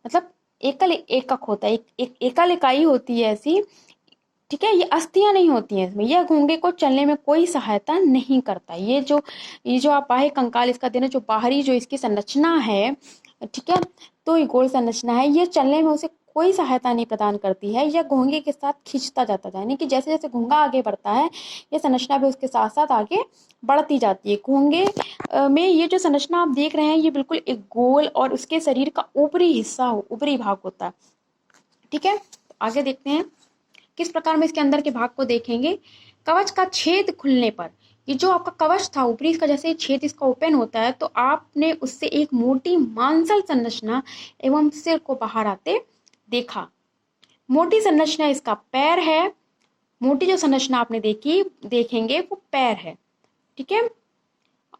[SPEAKER 1] मतलब एकल एकक होता है, एक एकल इकाई होती है ऐसी। ठीक है, ये अस्थियां नहीं होती हैं इसमें। यह घोंगे को चलने में कोई सहायता नहीं करता। ये जो आप बाह्य कंकाल इसका देना, जो बाहरी जो इसकी संरचना है, ठीक है, तो ये गोल संरचना है, ये चलने में उसे कोई सहायता नहीं प्रदान करती है। यह घोंगे के साथ खींचता जाता है, यानी कि जैसे जैसे घोंगा आगे बढ़ता है ये संरचना भी उसके साथ साथ आगे बढ़ती जाती है। घोंगे में ये जो संरचना आप देख रहे हैं ये बिल्कुल एक गोल और उसके शरीर का ऊपरी हिस्सा, ऊपरी भाग होता है। ठीक है, आगे देखते हैं किस प्रकार में इसके अंदर के भाग को देखेंगे। कवच का छेद खुलने पर, ये जो आपका कवच था ऊपरी, इसका जैसे छेद इसका ओपन होता है तो आपने उससे एक मोटी मांसल संरचना एवं सिर को बाहर आते देखा। मोटी संरचना इसका पैर है। मोटी जो संरचना आपने देखेंगे वो पैर है। ठीक है,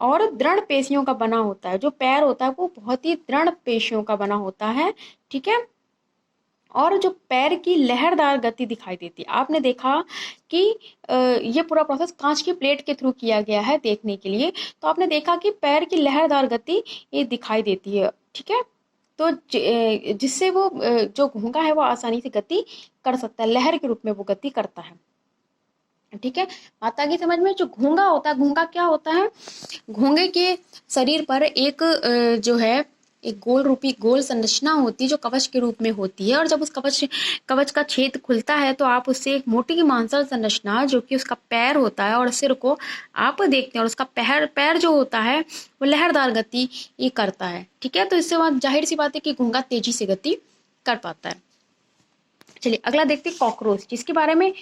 [SPEAKER 1] और दृढ़ पेशियों का बना होता है। जो पैर होता है वो बहुत ही दृढ़ पेशियों का बना होता है। ठीक है, और जो पैर की लहरदार गति दिखाई देती है। आपने देखा कि ये पूरा प्रोसेस कांच की प्लेट के थ्रू किया गया है देखने के लिए, तो आपने देखा कि पैर की लहरदार गति ये दिखाई देती है। ठीक है, तो जिससे वो जो घोंगा है वो आसानी से गति कर सकता है, लहर के रूप में वो गति करता है। ठीक है, बात आ गई समझ में? जो घोंगा होता है, घोंगा क्या होता है? घोंगे के शरीर पर एक जो है एक गोल संरचना होती है जो कवच के रूप में होती है, और जब उस कवच का छेद खुलता है तो आप उससे एक मोटी मांसल संरचना जो कि उसका पैर होता है और सिर को आप देखते हैं, और उसका पैर जो होता है वो लहरदार गति ये करता है। ठीक है, तो इससे वहाँ जाहिर सी बात है कि घोंगा तेजी से गति कर पाता है। चलिए अगला देखते हैं कॉकरोच, जिसके बारे में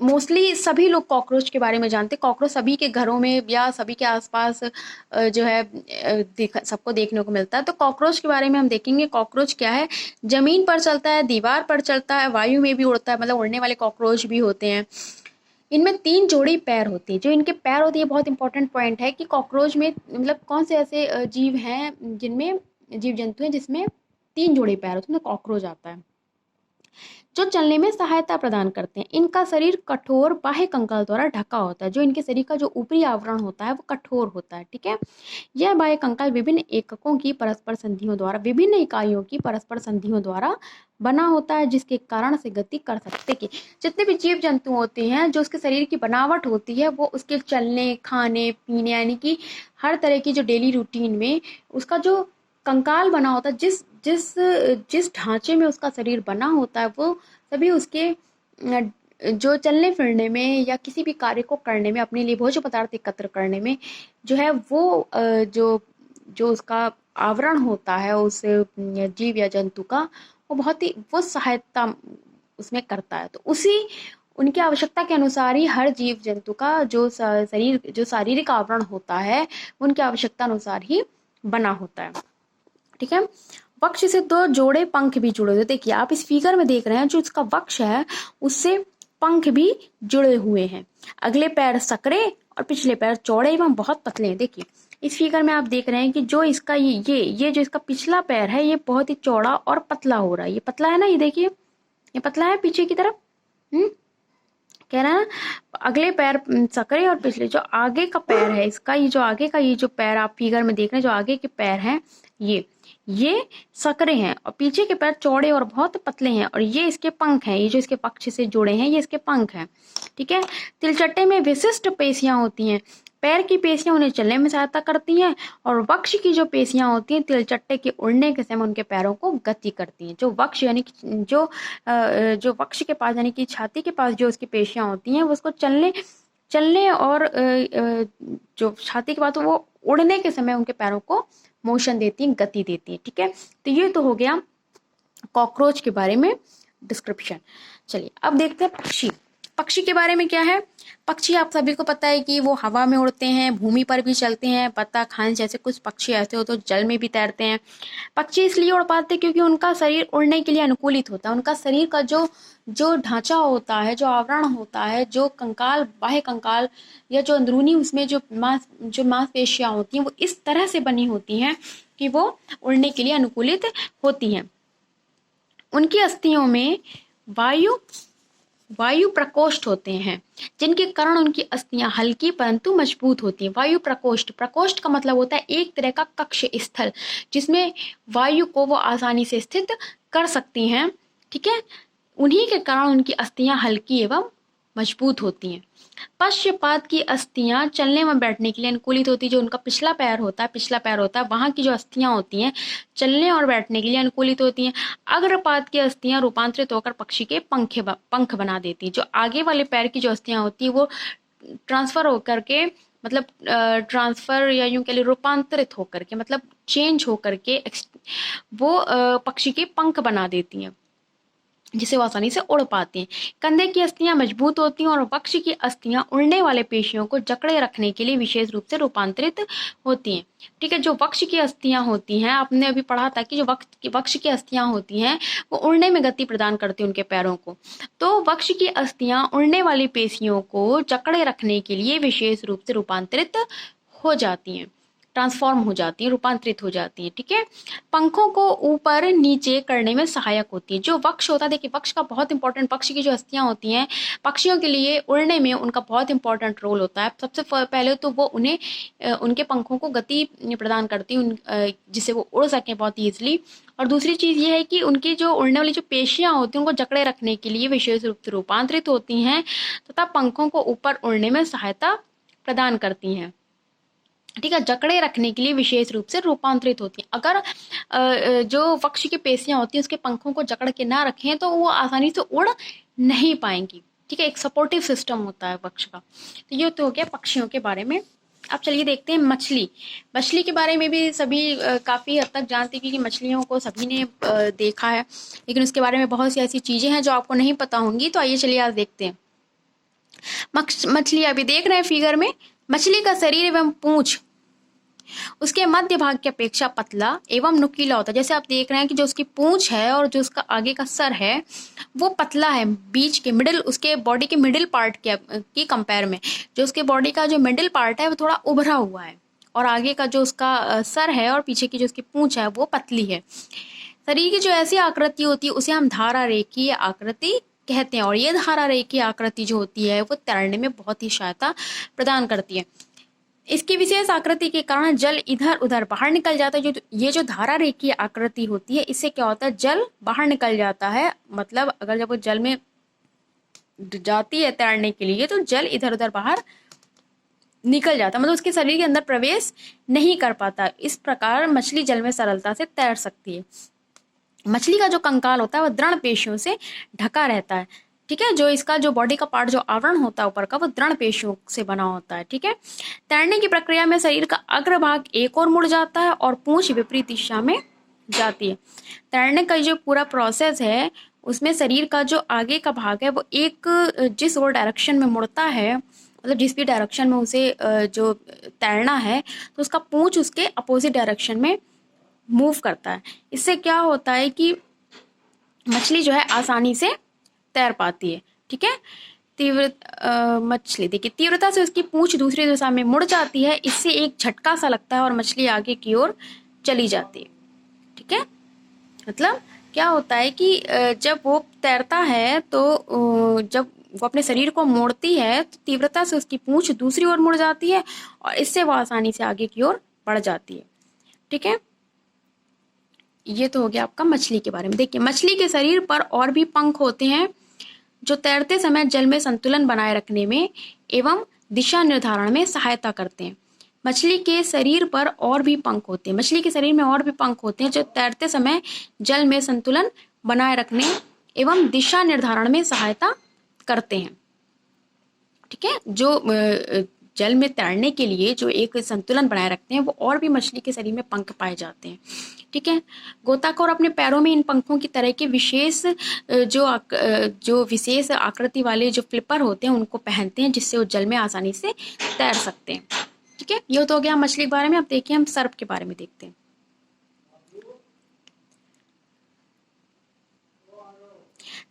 [SPEAKER 1] मोस्टली सभी लोग कॉकरोच के बारे में जानते हैं। कॉकरोच सभी के घरों में या सभी के आसपास जो है सबको देखने को मिलता है। तो कॉकरोच के बारे में हम देखेंगे। कॉकरोच क्या है? जमीन पर चलता है, दीवार पर चलता है, वायु में भी उड़ता है, मतलब उड़ने वाले कॉकरोच भी होते हैं। इनमें 3 जोड़ी पैर होती है। जो इनके पैर होती है, बहुत इंपॉर्टेंट पॉइंट है कि कॉकरोच में मतलब कौन से ऐसे जीव हैं जिनमें जीव जंतु हैं जिसमें 3 जोड़ी पैर होते हैं, तो कॉकरोच आता है, जो चलने में सहायता प्रदान करते हैं। इनका शरीर कठोर बाह्य कंकाल द्वारा ढका होता है। जो इनके शरीर का जो ऊपरी आवरण होता है वो कठोर होता है। ठीक है, यह बाह्य कंकाल विभिन्न एककों की परस्पर संधियों द्वारा, विभिन्न इकाइयों की परस्पर संधियों द्वारा बना होता है, जिसके कारण से गति कर सकते कि जितने भी जीव जंतु होते हैं, जो उसके शरीर की बनावट होती है वो उसके चलने, खाने पीने, यानी कि हर तरह की जो डेली रूटीन में उसका जो कंकाल बना होता है, जिस जिस जिस ढांचे में उसका शरीर बना होता है, वो सभी उसके जो चलने फिरने में या किसी भी कार्य को करने में, अपने लिए भोज्य पदार्थ एकत्र करने में जो है वो जो जो उसका आवरण होता है उस जीव या जंतु का, वो बहुत ही वो सहायता उसमें करता है। तो उसी उनकी आवश्यकता के अनुसार ही हर जीव जंतु का जो शारीरिक आवरण होता है उनकी आवश्यकता अनुसार ही बना होता है। ठीक है। वक्ष से 2 जोड़े पंख भी जुड़े हुए, देखिए आप इस फिगर में देख रहे हैं जो इसका वक्ष है उससे पंख भी जुड़े हुए हैं। अगले पैर सकरे और पिछले पैर चौड़े एवं बहुत पतले हैं। देखिए इस फिगर में आप देख रहे हैं कि जो इसका ये जो इसका पिछला पैर है ये बहुत ही चौड़ा और पतला हो रहा है। ये पतला है ना, ये देखिए ये पतला है पीछे की तरफ। कह रहा है ना, अगले पैर सकरे और पिछले जो आगे का पैर है इसका, ये जो आगे का ये जो पैर आप फिगर में देख रहे हैं जो आगे के पैर हैं ये सकरे हैं और पीछे के पैर चौड़े और बहुत पतले हैं और ये इसके पंख हैं। ये जो इसके पक्ष से जुड़े हैं ये इसके पंख हैं। ठीक है। तिलचट्टे में विशिष्ट पेशियां होती हैं। पैर की पेशियां उन्हें चलने में सहायता करती हैं और वक्ष की जो पेशियां होती हैं तिलचट्टे के उड़ने के समय उनके पैरों को गति करती हैं। जो वक्ष यानी कि जो वक्ष के पास यानी कि छाती के पास जो उसकी पेशियां होती हैं वो उसको चलने और जो छाती के पास वो उड़ने के समय उनके पैरों को मोशन देती हैं, गति देती हैं। ठीक है। तो ये तो हो गया कॉकरोच के बारे में डिस्क्रिप्शन। चलिए अब देखते हैं पक्षी। पक्षी के बारे में क्या है। पक्षी आप सभी को पता है कि वो हवा में उड़ते हैं, भूमि पर भी चलते हैं, पत्ता खाने जैसे कुछ पक्षी ऐसे हो तो जल में भी तैरते हैं। पक्षी इसलिए उड़ पाते हैं क्योंकि उनका शरीर उड़ने के लिए अनुकूलित होता है। उनका शरीर का जो ढांचा होता है, जो आवरण होता है, जो कंकाल, बाह्य कंकाल या जो अंदरूनी उसमें जो मांसपेशियां होती हैं वो इस तरह से बनी होती हैं कि वो उड़ने के लिए अनुकूलित होती हैं। उनकी अस्थियों में वायु प्रकोष्ठ होते हैं जिनके कारण उनकी अस्थियां हल्की परंतु मजबूत होती हैं। वायु प्रकोष्ठ का मतलब होता है एक तरह का कक्ष स्थल जिसमें वायु को वो आसानी से स्थित कर सकती हैं। ठीक है। उन्हीं के कारण उनकी अस्थियां हल्की एवं मजबूत होती हैं। पश्चपाद की अस्थियां चलने व बैठने के लिए अनुकूलित होती है। जो उनका पिछला पैर होता है वहां की जो अस्थियां होती हैं चलने और बैठने के लिए अनुकूलित होती हैं। अग्रपाद की अस्थियां रूपांतरित होकर पक्षी के पंख बना देती हैं। जो आगे वाले पैर की जो अस्थियां होती है वो ट्रांसफर होकर के मतलब ट्रांसफर या यूं कह लीजिए रूपांतरित होकर के मतलब चेंज होकर के वो पक्षी के पंख बना देती हैं जिसे वो आसानी से उड़ पाते हैं। कंधे की अस्थियां मजबूत होती हैं और वक्ष की अस्थियां उड़ने वाले पेशियों को जकड़े रखने के लिए विशेष रूप से रूपांतरित होती हैं। ठीक है। जो वक्ष की अस्थियां होती हैं आपने अभी पढ़ा था कि जो वक्ष की अस्थियां होती हैं वो उड़ने में गति प्रदान करती हैं उनके पैरों को। तो वक्ष की अस्थियां उड़ने वाली पेशियों को जकड़े रखने के लिए विशेष रूप से रूपांतरित हो जाती हैं, ट्रांसफॉर्म हो जाती है, रूपांतरित हो जाती है। ठीक है। पंखों को ऊपर नीचे करने में सहायक होती है। जो वक्ष होता है, देखिए वक्ष का बहुत इंपॉर्टेंट, पक्षी की जो अस्थियां होती हैं पक्षियों के लिए उड़ने में उनका बहुत इंपॉर्टेंट रोल होता है। सबसे पहले तो वो उन्हें उनके पंखों को गति प्रदान करती है जिससे वो उड़ सकें बहुत ईजिली। और दूसरी चीज़ ये है कि उनकी जो उड़ने वाली जो पेशियां होती हैं उनको जकड़े रखने के लिए विशेष रूप से रूपांतरित होती हैं तथा पंखों को ऊपर उड़ने में सहायता प्रदान करती हैं। ठीक है। जकड़े रखने के लिए विशेष रूप से रूपांतरित होती हैं। अगर जो वक्ष की पेशियां होती हैं उसके पंखों को जकड़ के ना रखें तो वो आसानी से उड़ नहीं पाएंगी। ठीक है। एक सपोर्टिव सिस्टम होता है वक्ष का। तो ये तो हो गया पक्षियों के बारे में। अब चलिए देखते हैं मछली के बारे में भी सभी काफ़ी हद तक जानते हैं क्योंकि मछलियों को सभी ने देखा है, लेकिन उसके बारे में बहुत सी ऐसी चीज़ें हैं जो आपको नहीं पता होंगी। तो आइए चलिए आज देखते हैं। मछली अभी देख रहे हैं फिगर में। मछली का शरीर एवं पूंछ उसके मध्य भाग की अपेक्षा पतला एवं नुकीला होता है। जैसे आप देख रहे हैं कि जो उसकी पूंछ है और जो उसका आगे का सर है वो पतला है, बीच के मिडिल उसके बॉडी के मिडिल पार्ट की कंपेयर में जो उसके बॉडी का जो मिडिल पार्ट है वो थोड़ा उभरा हुआ है और आगे का जो उसका सर है और पीछे की जो उसकी पूंछ है वो पतली है। शरीर की जो ऐसी आकृति होती है उसे हम धारा रेखीय आकृति कहते हैं और ये धारा रेखीय आकृति जो होती है वो तैरने में बहुत ही सहायता प्रदान करती है। इसकी विशेष आकृति के कारण जल इधर उधर बाहर निकल जाता है। ये जो धारा रेखीय आकृति होती है इससे क्या होता है, जल बाहर निकल जाता है। मतलब अगर जब वो जल में जाती है तैरने के लिए तो जल इधर उधर बाहर निकल जाता है, मतलब उसके शरीर के अंदर प्रवेश नहीं कर पाता। इस प्रकार मछली जल में सरलता से तैर सकती है। मछली का जो कंकाल होता है वह दृढ़ पेशियों से ढका रहता है। ठीक है। जो इसका जो बॉडी का पार्ट जो आवरण होता है ऊपर का वो दृढ़ पेशियों से बना होता है। ठीक है। तैरने की प्रक्रिया में शरीर का अग्रभाग एक ओर मुड़ जाता है और पूंछ विपरीत दिशा में जाती है। तैरने का जो पूरा प्रोसेस है उसमें शरीर का जो आगे का भाग है वो एक जिस और डायरेक्शन में मुड़ता है, मतलब जिस भी डायरेक्शन में उसे जो तैरना है, तो उसका पूंछ उसके अपोजिट डायरेक्शन में मूव करता है। इससे क्या होता है कि मछली जो है आसानी से तैर पाती है। ठीक है। मछली देखिए तीव्रता से उसकी पूंछ दूसरी दिशा में मुड़ जाती है, इससे एक झटका सा लगता है और मछली आगे की ओर चली जाती है। ठीक है। मतलब क्या होता है कि जब वो तैरता है तो जब वो अपने शरीर को मोड़ती है तो तीव्रता से उसकी पूंछ दूसरी ओर मुड़ जाती है और इससे वो आसानी से आगे की ओर बढ़ जाती है। ठीक है। ये तो हो गया आपका मछली के बारे में। देखिए मछली के शरीर पर और भी पंख होते हैं जो तैरते समय जल में संतुलन बनाए रखने में एवं दिशा निर्धारण में सहायता करते हैं। मछली के शरीर पर और भी पंख होते हैं, मछली के शरीर में और भी पंख होते हैं जो तैरते समय जल में संतुलन बनाए रखने एवं दिशा निर्धारण में सहायता करते हैं। ठीक है। जो जल में तैरने के लिए जो एक संतुलन बनाए रखते हैं वो और भी मछली के शरीर में पंख पाए जाते हैं। ठीक है। गोताखोर अपने पैरों में इन पंखों की तरह के विशेष जो विशेष आकृति वाले जो फ्लिपर होते हैं उनको पहनते हैं, जिससे वो जल में आसानी से तैर सकते हैं। ठीक है। ये तो हो गया मछली के बारे में। अब देखिए हम सर्प के बारे में देखते हैं।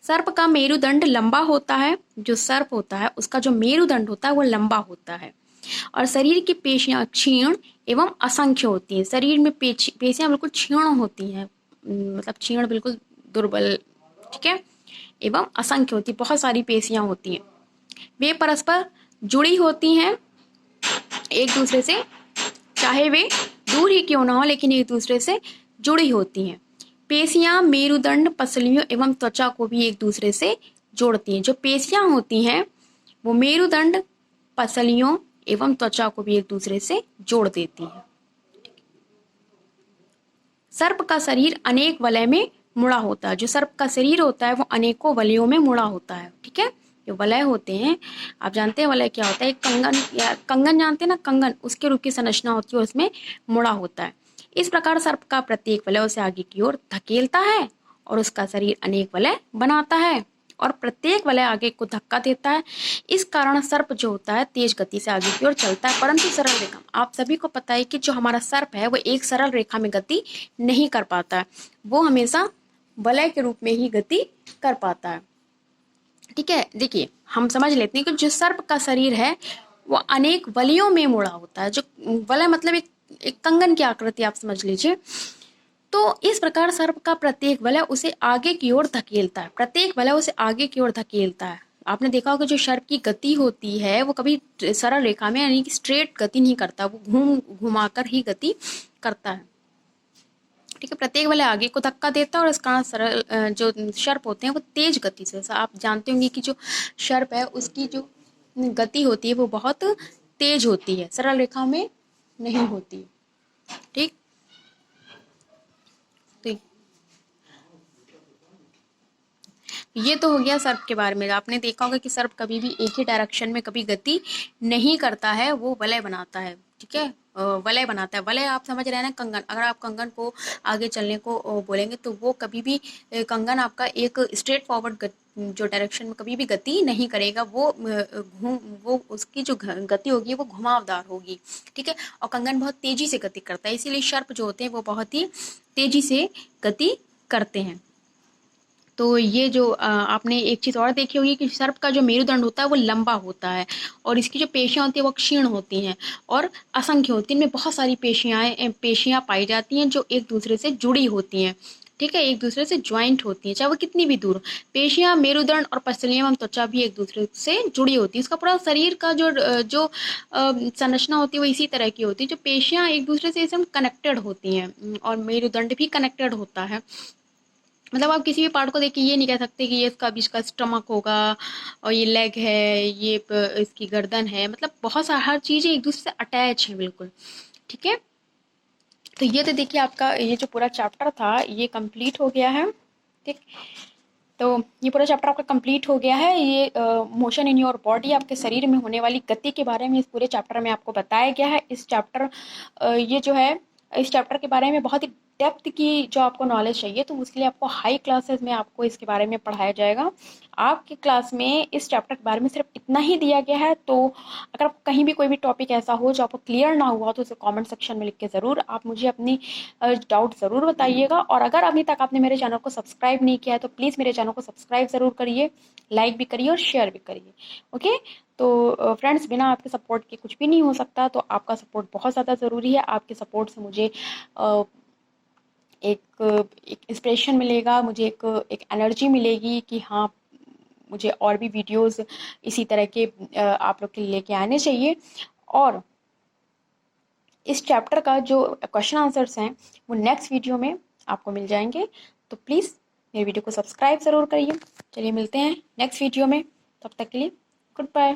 [SPEAKER 1] सर्प का मेरुदंड लंबा होता है। जो सर्प होता है उसका जो मेरुदंड होता है वो लंबा होता है और शरीर की पेशियां क्षीण एवं असंख्य होती हैं। शरीर में पेशियां बिल्कुल क्षीण होती हैं, मतलब क्षीण बिल्कुल दुर्बल। ठीक है। एवं असंख्य होती, बहुत सारी पेशियां होती हैं। वे परस्पर जुड़ी होती हैं एक दूसरे से, चाहे वे दूर ही क्यों ना हो लेकिन एक दूसरे से जुड़ी होती हैं। पेशियां मेरुदंड पसलियों एवं त्वचा को भी एक दूसरे से जोड़ती हैं। जो पेशियां होती हैं वो मेरुदंड पसलियों एवं त्वचा को भी एक दूसरे से जोड़ देती है। सर्प का शरीर अनेक वलय में मुड़ा होता है। जो सर्प का शरीर होता है वो अनेकों वलयों में मुड़ा होता है। ठीक है। जो वलय होते हैं, आप जानते हैं वलय क्या होता है, कंगन या कंगन जानते हैं ना, कंगन उसके रूप की संरचना होती है और उसमें मुड़ा होता है। इस प्रकार सर्प का प्रत्येक वलय उसे आगे की ओर धकेलता है और उसका शरीर अनेक वलय बनाता है और प्रत्येक वलय आगे को धक्का देता है। इस कारण सर्प जो होता है तेज गति से आगे की ओर चलता है, परंतु सरल रेखा। आप सभी को पता है कि जो हमारा सर्प है वो एक सरल रेखा में गति नहीं कर पाता है, वो हमेशा वलय के रूप में ही गति कर पाता है। ठीक है। देखिए हम समझ लेते हैं कि जो सर्प का शरीर है वो अनेक वलयों में मुड़ा होता है। जो वलय मतलब एक कंगन की आकृति आप समझ लीजिए। तो इस प्रकार सर्प का प्रत्येक वलय उसे आगे की ओर धकेलता है, प्रत्येक वलय उसे आगे की ओर धकेलता है। आपने देखा होगा जो सर्प की गति होती है वो कभी सरल रेखा में यानी कि स्ट्रेट गति नहीं करता, वो घूम घुमाकर ही गति करता है। ठीक है। प्रत्येक वलय आगे को धक्का देता है और इस कारण सरल जो सर्प होते हैं वो तेज गति से, आप जानते होंगे कि जो सर्प है उसकी जो गति होती है वो बहुत तेज होती है, सरल रेखा में नहीं होती। ठीक। तो ये तो हो गया सर्प के बारे में। आपने देखा होगा कि सर्प कभी भी एक ही डायरेक्शन में कभी गति नहीं करता है, वो वलय बनाता है। ठीक है। वलय बनाता है। वलय आप समझ रहे हैं ना, कंगन। अगर आप कंगन को आगे चलने को बोलेंगे तो वो कभी भी कंगन आपका एक स्ट्रेट फॉरवर्ड जो डायरेक्शन में कभी भी गति नहीं करेगा, वो उसकी जो गति होगी वो घुमावदार होगी। ठीक है। और कंगन बहुत तेजी से गति करता है, इसीलिए सर्प जो होते हैं वो बहुत ही तेजी से गति करते हैं। तो ये जो आपने एक चीज़ और देखी होगी कि सर्प का जो मेरुदंड होता है वो लंबा होता है और इसकी जो पेशियां होती है वो क्षीण होती हैं और असंख्य होती हैं। इनमें बहुत सारी पेशियां पाई जाती हैं जो एक दूसरे से जुड़ी होती हैं। ठीक है। एक दूसरे से ज्वाइंट होती हैं, चाहे वो कितनी भी दूर हो। पेशियां मेरुदंड और पसलियां एवं त्वचा भी एक दूसरे से जुड़ी होती है। इसका पूरा शरीर का जो संरचना होती है वो इसी तरह की होती है। जो पेशियां एक दूसरे से एकदम कनेक्टेड होती हैं और मेरुदंड भी कनेक्टेड होता है। मतलब आप किसी भी पार्ट को देख के ये नहीं कह सकते कि ये इसका स्टमक होगा और ये लेग है, ये इसकी गर्दन है, मतलब बहुत सारा हर चीज़ें एक दूसरे से अटैच है बिल्कुल। ठीक है। तो ये तो देखिए आपका ये जो पूरा चैप्टर था ये कंप्लीट हो गया है। ठीक। तो ये पूरा चैप्टर आपका कंप्लीट हो गया है। ये मोशन इन योर बॉडी, आपके शरीर में होने वाली गति के बारे में इस पूरे चैप्टर में आपको बताया गया है। इस चैप्टर ये जो है इस चैप्टर के बारे में बहुत ही डेप्थ की जो आपको नॉलेज चाहिए, तो उसके लिए आपको हाई क्लासेस में आपको इसके बारे में पढ़ाया जाएगा। आपकी क्लास में इस चैप्टर के बारे में सिर्फ इतना ही दिया गया है। तो अगर आपको कहीं भी कोई भी टॉपिक ऐसा हो जो आपको क्लियर ना हुआ, तो उसे कमेंट सेक्शन में लिख के ज़रूर आप मुझे अपनी डाउट ज़रूर बताइएगा। और अगर अभी तक आपने मेरे चैनल को सब्सक्राइब नहीं किया है, तो प्लीज़ मेरे चैनल को सब्सक्राइब ज़रूर करिए, लाइक भी करिए और शेयर भी करिए। ओके, तो फ्रेंड्स, बिना आपके सपोर्ट के कुछ भी नहीं हो सकता, तो आपका सपोर्ट बहुत ज़्यादा ज़रूरी है। आपके सपोर्ट से मुझे एक इंस्पिरेशन मिलेगा, मुझे एक एनर्जी मिलेगी कि हाँ, मुझे और भी वीडियोस इसी तरह के आप लोग के लिए लेके आने चाहिए। और इस चैप्टर का जो क्वेश्चन आंसर्स हैं वो नेक्स्ट वीडियो में आपको मिल जाएंगे। तो प्लीज़ मेरे वीडियो को सब्सक्राइब ज़रूर करिए। चलिए मिलते हैं नेक्स्ट वीडियो में, तब तक के लिए गुड बाय।